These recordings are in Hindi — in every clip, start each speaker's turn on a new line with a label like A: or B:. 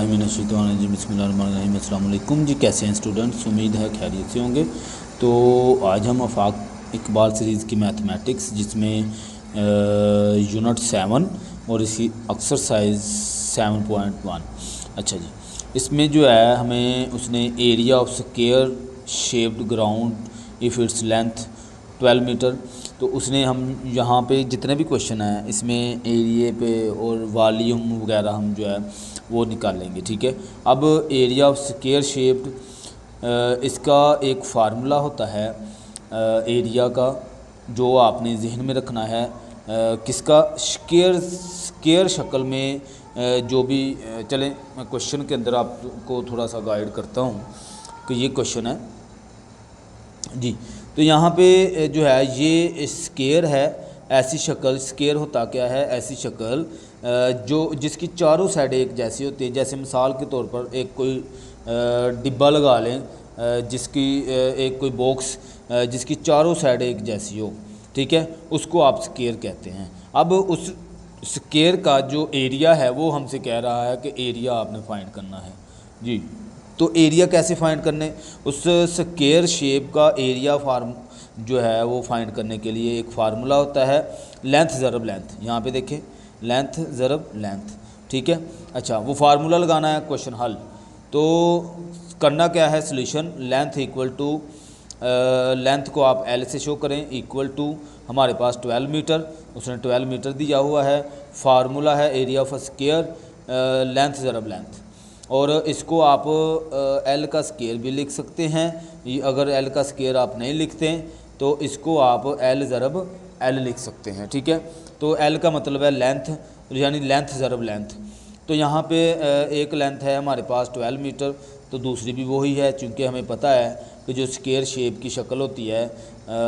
A: बिस्मिल्लाहिर्रहमानिर्रहीम। अस्सलाम वालेकुम जी, कैसे हैं स्टूडेंट्स? उम्मीद है खैरियत से होंगे। तो आज हम आफाक इकबाल सीरीज़ की मैथमेटिक्स, जिसमें यूनिट 7 और इसी एक्सरसाइज 7.1। अच्छा जी, इसमें जो है हमें उसने area of square shaped ground if it's length 12 metre, तो उसने हम यहाँ पे जितने भी क्वेश्चन हैं इसमें एरिया पे और वॉल्यूम वगैरह हम जो है वो निकालेंगे। ठीक है, अब एरिया ऑफ स्क्वायर शेप्ड इसका एक फार्मूला होता है एरिया का, जो आपने जहन में रखना है। किसका? स्क्वायर शक्ल में जो भी चलें, मैं क्वेश्चन के अंदर आपको थोड़ा सा गाइड करता हूँ कि ये क्वेश्चन है जी। तो यहाँ पे जो है ये स्क्वायर है, ऐसी शक्ल। स्क्वायर होता क्या है? ऐसी शक्ल जो जिसकी चारों साइड एक जैसी होती है। जैसे मिसाल के तौर पर एक कोई डिब्बा लगा लें, जिसकी एक कोई बॉक्स जिसकी चारों साइड एक जैसी हो, ठीक है, उसको आप स्क्वायर कहते हैं। अब उस स्क्वायर का जो एरिया है वो हमसे कह रहा है कि एरिया आपने फाइंड करना है जी। तो एरिया कैसे फाइंड करने? उस स्क्वायर शेप का एरिया फार्म जो है वो फाइंड करने के लिए एक फार्मूला होता है, लेंथ ज़रब लेंथ। यहाँ पे देखें, लेंथ ज़रब लेंथ, ठीक है। अच्छा, वो फार्मूला लगाना है, क्वेश्चन हल। तो करना क्या है? Solution length equal to, length को आप एल से शो करें, इक्वल टू हमारे पास 12 मीटर, उसने 12 मीटर दिया हुआ है। फार्मूला है एरिया ऑफ स्क्वायर लेंथ ज़रब लेंथ, और इसको आप एल का स्क्वायर भी लिख सकते हैं। अगर एल का स्क्वायर आप नहीं लिखते तो इसको आप एल ज़रब एल लिख सकते हैं, ठीक है। तो एल का मतलब है लेंथ, यानी लेंथ ज़रब लेंथ। तो यहाँ पे एक लेंथ है हमारे पास 12 मीटर, तो दूसरी भी वही है, चूँकि हमें पता है कि जो स्क्वायर शेप की शक्ल होती है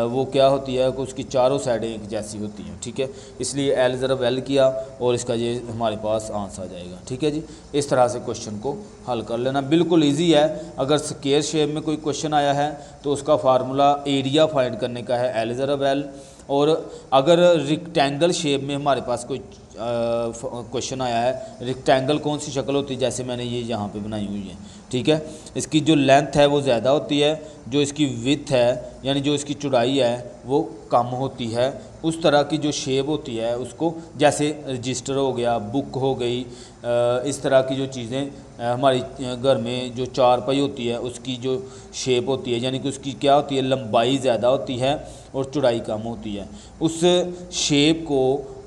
A: वो क्या होती है कि उसकी चारों साइडें एक जैसी होती हैं, ठीक है। इसलिए एल ज़रब एल किया और इसका ये हमारे पास आंसर आ जाएगा, ठीक है जी। इस तरह से क्वेश्चन को हल कर लेना, बिल्कुल इजी है। अगर स्क्वायर शेप में कोई क्वेश्चन आया है तो उसका फार्मूला एरिया फाइंड करने का है एल ज़रब एल, और अगर रेक्टेंगल शेप में हमारे पास कोई क्वेश्चन आया है, रेक्टेंगल कौन सी शक्ल होती है, जैसे मैंने ये यहाँ पे बनाई हुई है, ठीक है, इसकी जो लेंथ है वो ज़्यादा होती है, जो इसकी विड्थ है यानी जो इसकी चौड़ाई है वो कम होती है। उस तरह की जो शेप होती है उसको, जैसे रजिस्टर हो गया, बुक हो गई, इस तरह की जो चीज़ें हमारी घर में जो चारपाई होती है उसकी जो शेप होती है, यानी कि उसकी क्या होती है, लंबाई ज़्यादा होती है और चौड़ाई कम होती है, उस शेप को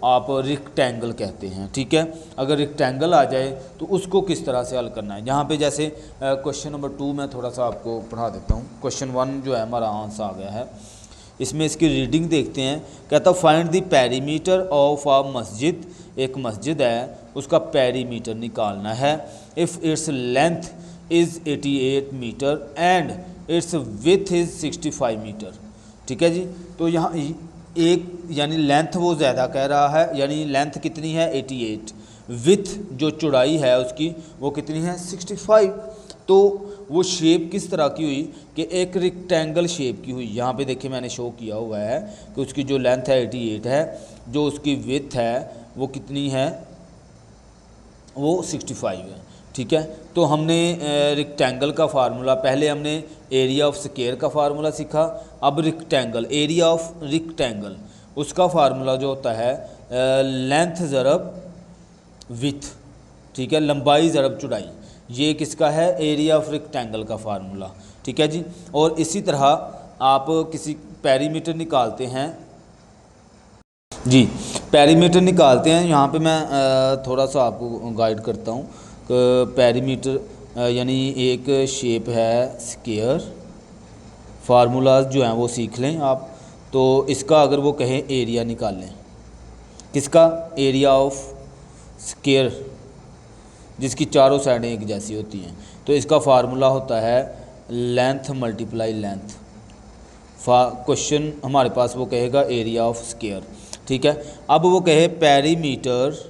A: आप रेक्टेंगल कहते हैं, ठीक है। अगर रेक्टेंगल आ जाए तो उसको किस तरह से हल करना है। यहाँ पे जैसे क्वेश्चन नंबर 2 मैं थोड़ा सा आपको पढ़ा देता हूँ। क्वेश्चन 1 जो है हमारा आंसर आ गया है, इसमें इसकी रीडिंग देखते हैं। कहता find the perimeter of a मस्जिद, एक मस्जिद है उसका पेरीमीटर निकालना है। If it's length is 88 metre and it's width is 65 metre, ठीक है जी। तो यहाँ एक यानी लेंथ वो ज़्यादा कह रहा है, यानी लेंथ कितनी है 88, विड्थ जो चौड़ाई है उसकी वो कितनी है 65। तो वो शेप किस तरह की हुई कि एक रेक्टेंगल शेप की हुई। यहाँ पे देखिए मैंने शो किया हुआ है कि उसकी जो लेंथ है 88 है, जो उसकी विड्थ है वो कितनी है, वो 65 है, ठीक है। तो हमने रेक्टेंगल का फार्मूला, पहले हमने एरिया ऑफ स्क्वायर का फार्मूला सीखा, अब रेक्टेंगल, एरिया ऑफ रेक्टेंगल, उसका फार्मूला जो होता है लेंथ ज़रब विड्थ, ठीक है, लंबाई ज़रब चौड़ाई। ये किसका है? एरिया ऑफ रेक्टेंगल का फार्मूला, ठीक है जी। और इसी तरह आप किसी पेरीमीटर निकालते हैं जी, पेरीमीटर निकालते हैं। यहाँ पे मैं थोड़ा सा आपको गाइड करता हूँ। पेरीमीटर यानी एक शेप है स्क्वायर, फार्मूलाज जो हैं वो सीख लें आप। तो इसका अगर वो कहें एरिया निकाल लें, किसका? एरिया ऑफ स्क्वायर जिसकी चारों साइडें एक जैसी होती हैं, तो इसका फार्मूला होता है लेंथ मल्टीप्लाई लेंथ। क्वेश्चन हमारे पास वो कहेगा एरिया ऑफ स्क्वायर, ठीक है। अब वो कहे पेरीमीटर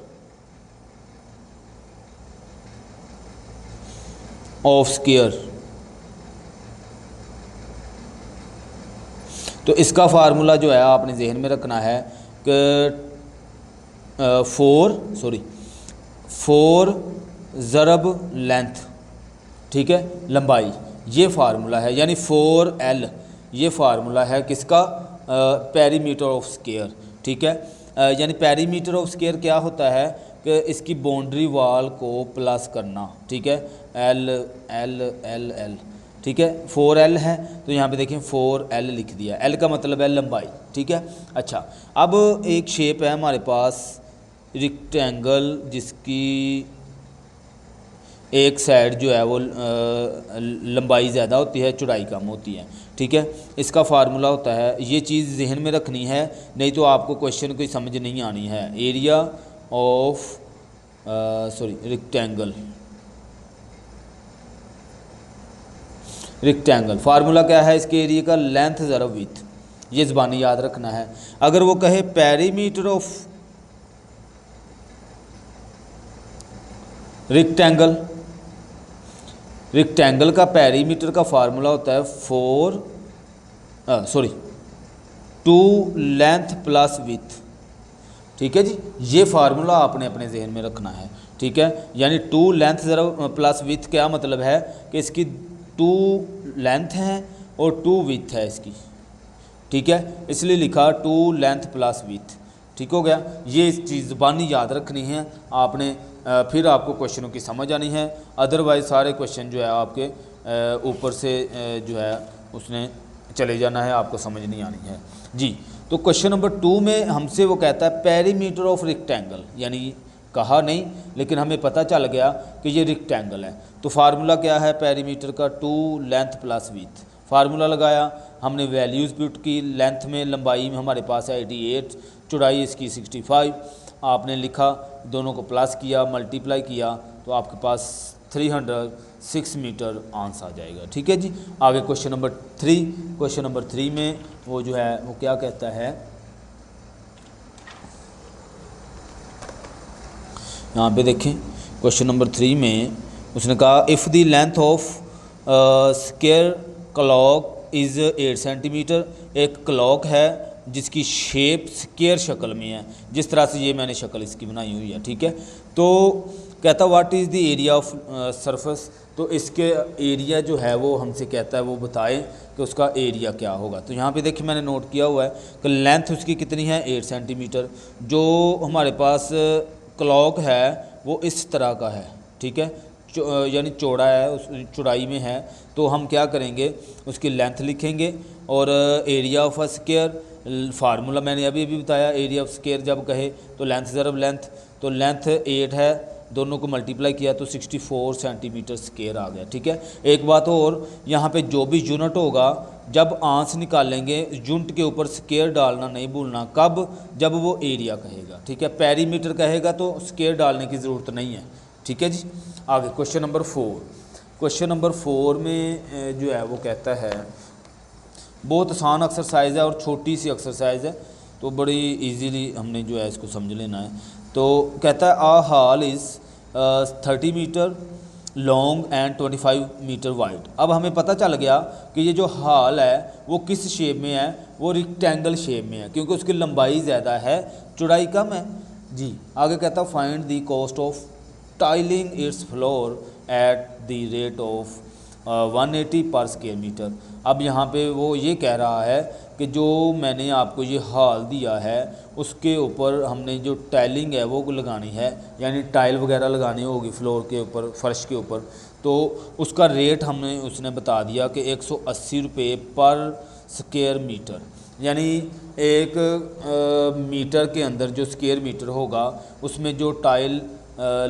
A: ऑफ स्क्वायर, तो इसका फार्मूला जो है आपने जहन में रखना है कि 4 ज़रब लेंथ, ठीक है, लंबाई, ये फार्मूला है। यानी 4L ये फार्मूला है किसका, पेरीमीटर ऑफ स्क्वायर, ठीक है। यानी पेरीमीटर ऑफ स्क्वायर क्या होता है कि इसकी बाउंड्री वाल को प्लस करना, ठीक है। एल एल एल एल, ठीक है, 4L है तो यहाँ पे देखें 4L लिख दिया, L का मतलब है लंबाई, ठीक है। अच्छा, अब एक शेप है हमारे पास रेक्टेंगल, जिसकी एक साइड जो है वो लंबाई ज़्यादा होती है, चौड़ाई कम होती है, ठीक है। इसका फार्मूला होता है, ये चीज़ जहन में रखनी है, नहीं तो आपको क्वेश्चन कोई समझ नहीं आनी है। एरिया ऑफ रेक्टेंगल फार्मूला क्या है इसके एरिया का, लेंथ ज़रब विथ, ये ज़बानी याद रखना है। अगर वो कहे पेरीमीटर ऑफ रेक्टेंगल का पेरीमीटर का फार्मूला होता है 2 लेंथ प्लस विथ, ठीक है जी। ये फार्मूला आपने अपने जहन में रखना है, ठीक है। यानी 2 लेंथ ज़रा प्लस विथ क्या मतलब है कि इसकी 2 लेंथ है और 2 विथ है इसकी, ठीक है, इसलिए लिखा 2 लेंथ प्लस विथ, ठीक हो गया। ये चीज़ ज़बानी याद रखनी है आपने, फिर आपको क्वेश्चनों की समझ आनी है। अदरवाइज़ सारे क्वेश्चन जो है आपके ऊपर से जो है उसने चले जाना है, आपको समझ नहीं आनी है जी। तो क्वेश्चन नंबर 2 में हमसे वो कहता है पेरीमीटर ऑफ रेक्टेंगल, यानी कहा नहीं लेकिन हमें पता चल गया कि ये रेक्टेंगल है। तो फार्मूला क्या है पेरीमीटर का, 2 लेंथ प्लस विथ, फार्मूला लगाया हमने, वैल्यूज़ पुट की, लेंथ में लंबाई में हमारे पास है 88, चौड़ाई इसकी 65, आपने लिखा, दोनों को प्लस किया, मल्टीप्लाई किया तो आपके पास 306 मीटर आंसर आ जाएगा, ठीक है जी। आगे क्वेश्चन नंबर 3, क्वेश्चन नंबर 3 में वो जो है वो क्या कहता है, यहाँ पे देखें क्वेश्चन नंबर 3 में उसने कहा if the length of square clock is 8 centimetre, एक क्लॉक है जिसकी शेप स्क्वायर शक्ल में है, जिस तरह से ये मैंने शक्ल इसकी बनाई हुई है, ठीक है। तो कहता what is the area of surface, तो इसके एरिया जो है वो हमसे कहता है वो बताए कि उसका एरिया क्या होगा। तो यहाँ पे देखिए मैंने नोट किया हुआ है कि लेंथ उसकी कितनी है 8 सेंटीमीटर, जो हमारे पास क्लॉक है वो इस तरह का है, ठीक है, यानी चौड़ा है, उस चौड़ाई में है। तो हम क्या करेंगे, उसकी लेंथ लिखेंगे और area of a square, formula मैंने अभी बताया, एरिया ऑफ स्क्वायर जब कहे तो लेंथ ज़रब लेंथ, तो लेंथ 8 है, दोनों को मल्टीप्लाई किया तो 64 सेंटीमीटर स्क्वायर आ गया, ठीक है। एक बात और, यहाँ पे जो भी यूनिट होगा जब आंस निकालेंगे यूनिट के ऊपर स्क्वायर डालना नहीं भूलना, कब, जब वो एरिया कहेगा, ठीक है। पेरीमीटर कहेगा तो स्क्वायर डालने की ज़रूरत नहीं है, ठीक है जी। आगे क्वेश्चन नंबर 4, क्वेश्चन नंबर 4 में जो है वो कहता है, बहुत आसान एक्सरसाइज है और छोटी सी एक्सरसाइज है, तो बड़ी इजीली हमने जो है इसको समझ लेना है। तो कहता है a hall is 30 metre long and 25 metre wide. अब हमें पता चल गया कि ये जो हॉल है वो किस शेप में है, वो रेक्टेंगल शेप में है, क्योंकि उसकी लंबाई ज़्यादा है, चौड़ाई कम है जी। आगे कहता है find the cost of tiling it's floor at the rate of 180 पर स्क्वायर मीटर। अब यहाँ पे वो ये कह रहा है कि जो मैंने आपको ये हॉल दिया है उसके ऊपर हमने जो टाइलिंग है वो लगानी है, यानी टाइल वगैरह लगानी होगी फ्लोर के ऊपर, फर्श के ऊपर। तो उसका रेट हमने उसने बता दिया कि 180 रुपये पर स्क्वायर मीटर, यानी एक मीटर के अंदर जो स्क्वायर मीटर होगा उसमें जो टाइल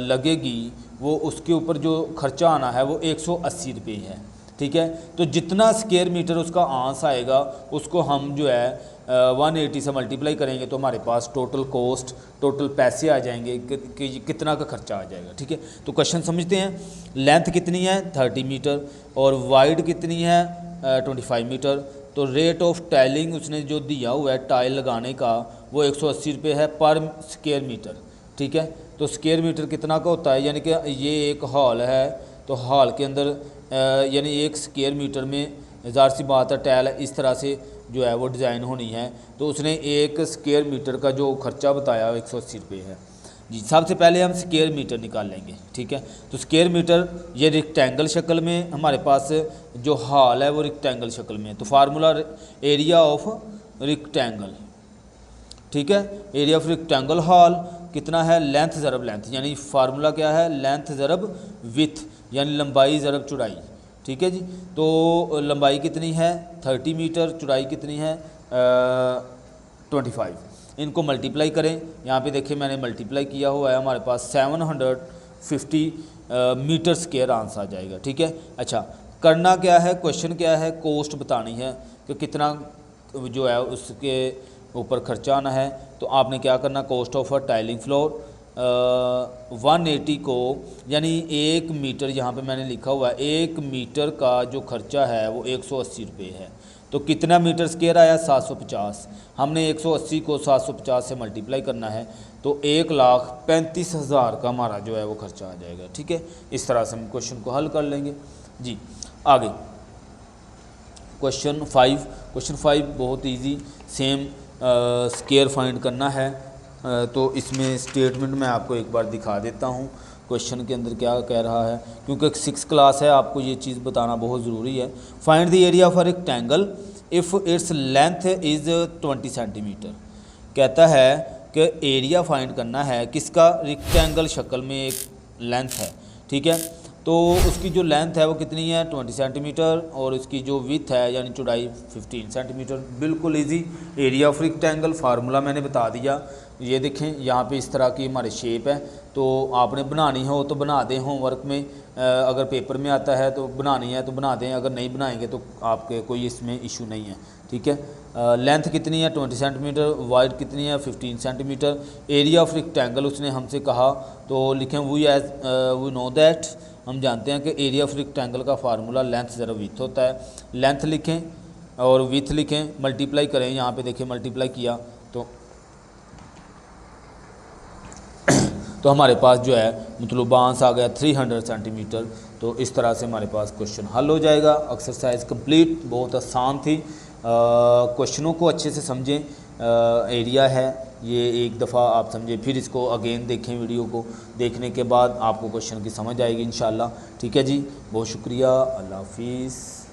A: लगेगी वो उसके ऊपर जो खर्चा आना है वो 180 रुपये है, ठीक है। तो जितना स्क्वायर मीटर उसका आंस आएगा उसको हम जो है 180 से मल्टीप्लाई करेंगे तो हमारे पास टोटल कॉस्ट, टोटल पैसे आ जाएंगे कि कितना का खर्चा आ जाएगा, ठीक है। तो क्वेश्चन समझते हैं, लेंथ कितनी है 30 मीटर और वाइड कितनी है 25 मीटर। तो रेट ऑफ टाइलिंग उसने जो दिया हुआ है टाइल लगाने का वो 180 रुपये है पर स्क्वायर मीटर, ठीक है। तो स्क्वायर मीटर कितना का होता है, यानी कि ये एक हॉल है तो हॉल के अंदर यानी एक स्क्वायर मीटर में ज़ाहिर सी बात है टाइल इस तरह से जो है वो डिज़ाइन होनी है, तो उसने एक स्क्वायर मीटर का जो खर्चा बताया 180 रुपये है। जी सबसे पहले हम स्क्वायर मीटर निकाल लेंगे, ठीक है। तो स्क्वायर मीटर ये रेक्टेंगल शक्ल में हमारे पास जो हॉल है वो रेक्टेंगल शक्ल में है, तो फार्मूला एरिया ऑफ रेक्टेंगल, ठीक है। एरिया ऑफ रेक्टेंगल हॉल कितना है, लेंथ ज़रब लेंथ, यानी फार्मूला क्या है, लेंथ ज़रब विथ, यानी लंबाई ज़रब चौड़ाई, ठीक है जी। तो लंबाई कितनी है 30 मीटर, चौड़ाई कितनी है 25। इनको मल्टीप्लाई करें, यहाँ पे देखिए मैंने मल्टीप्लाई किया हुआ है, हमारे पास 750 मीटर स्क्वायर आंसर आ जाएगा, ठीक है। अच्छा करना क्या है, क्वेश्चन क्या है, कोस्ट बतानी है कि कितना जो है उसके ऊपर खर्चा आना है। तो आपने क्या करना, cost of a tiling floor 180 को, यानी 1 मीटर, यहाँ पे मैंने लिखा हुआ है 1 मीटर का जो खर्चा है वो 180 रुपये है। तो कितना मीटर स्क्वायर आया 750, हमने 180 को 750 से मल्टीप्लाई करना है, तो 1,35,000 का हमारा जो है वो खर्चा आ जाएगा, ठीक है। इस तरह से हम क्वेश्चन को हल कर लेंगे जी। आगे क्वेश्चन 5, क्वेश्चन 5 बहुत इजी, सेम स्क्वायर फाइंड करना है। तो इसमें स्टेटमेंट मैं आपको एक बार दिखा देता हूँ क्वेश्चन के अंदर क्या कह रहा है, क्योंकि 6th क्लास है, आपको ये चीज़ बताना बहुत ज़रूरी है। Find the area of a rectangle if it's length is 20 centimetre. कहता है कि एरिया फाइंड करना है किसका, रेक्टेंगल शक्ल में एक लेंथ है, ठीक है। तो उसकी जो लेंथ है वो कितनी है 20 सेंटीमीटर, और उसकी जो विथ है यानी चौड़ाई 15 सेंटीमीटर। बिल्कुल easy, area of rectangle formula मैंने बता दिया। ये देखें यहाँ पे इस तरह की हमारे शेप है, तो आपने बनानी हो तो बना दें, होमवर्क में अगर पेपर में आता है तो बनानी है तो बना दें, अगर नहीं बनाएंगे तो आपके कोई इसमें इशू नहीं है, ठीक है। लेंथ कितनी है 20 सेंटीमीटर, वाइड कितनी है 15 सेंटीमीटर। एरिया ऑफ रेक्टेंगल उसने हमसे कहा, तो लिखें वी नो दैट, हम जानते हैं कि एरिया ऑफ रेक्टेंगल का फार्मूला लेंथ ज़रा विथ होता है। लेंथ लिखें और विथ लिखें, मल्टीप्लाई करें, यहाँ पे देखिए मल्टीप्लाई किया तो हमारे पास जो है मतलब आंसर आ गया 300 सेंटीमीटर। तो इस तरह से हमारे पास क्वेश्चन हल हो जाएगा। एक्सरसाइज कंप्लीट, बहुत आसान थी। क्वेश्चनों को अच्छे से समझें, एरिया है ये एक दफ़ा आप समझें, फिर इसको अगेन देखें, वीडियो को देखने के बाद आपको क्वेश्चन की समझ आएगी इंशाल्लाह, ठीक है जी। बहुत शुक्रिया, अल्लाह हाफिज़।